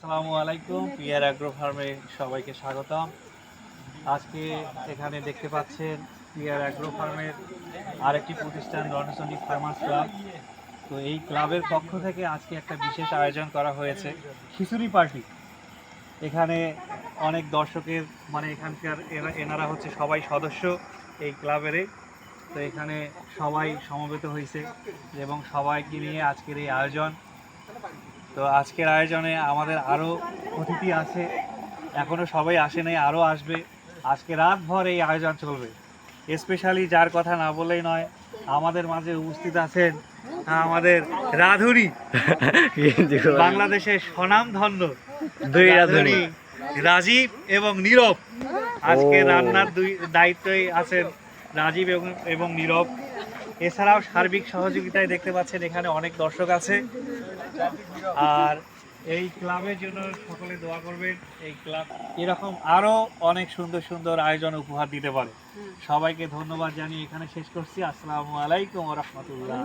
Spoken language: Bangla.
আসসালামু আলাইকুম। পিয়ার অ্যাগ্রো ফার্মে সবাইকে স্বাগতম। আজকে এখানে দেখতে পাচ্ছেন পিয়ার অ্যাগ্রো ফার্মের আরেকটি প্রতিষ্ঠান রণচণ্ডী ফার্মার্স ক্লাব। তো এই ক্লাবের পক্ষ থেকে আজকে একটা বিশেষ আয়োজন করা হয়েছে, খিচুড়ি পার্টি। এখানে অনেক দর্শকের এখানকার এনারা হচ্ছে সবাই সদস্য এই ক্লাবেরই। তো এখানে সবাই সমবেত হয়েছে এবং সবাইকে নিয়ে আজকের এই আয়োজন। তো আজকের আয়োজনে আমাদের আরও অতিথি আছে, এখনও সবাই আসে নাই, আরও আসবে। আজকে রাতভর এই আয়োজন চলবে। স্পেশালি যার কথা না বললেই নয়, আমাদের মাঝে উপস্থিত আছেন আমাদের রাঁধুনি, বাংলাদেশের স্বনামধন্য দুই রাঁধুনি রাজীব এবং নীরব। আজকে রান্নার দুই দায়িত্বই আছেন রাজীব এবং নীরব। এছাড়াও সার্বিক সহযোগিতায় দেখতে পাচ্ছেন এখানে অনেক দর্শক আছে। আর এই ক্লাবের জন্য সকলে দোয়া করবেন, এই ক্লাব এরকম আরো অনেক সুন্দর সুন্দর আয়োজন উপহার দিতে পারে। সবাইকে ধন্যবাদ জানিয়ে এখানে শেষ করছি। আসসালামু আলাইকুম ওয়া রাহমাতুল্লাহ।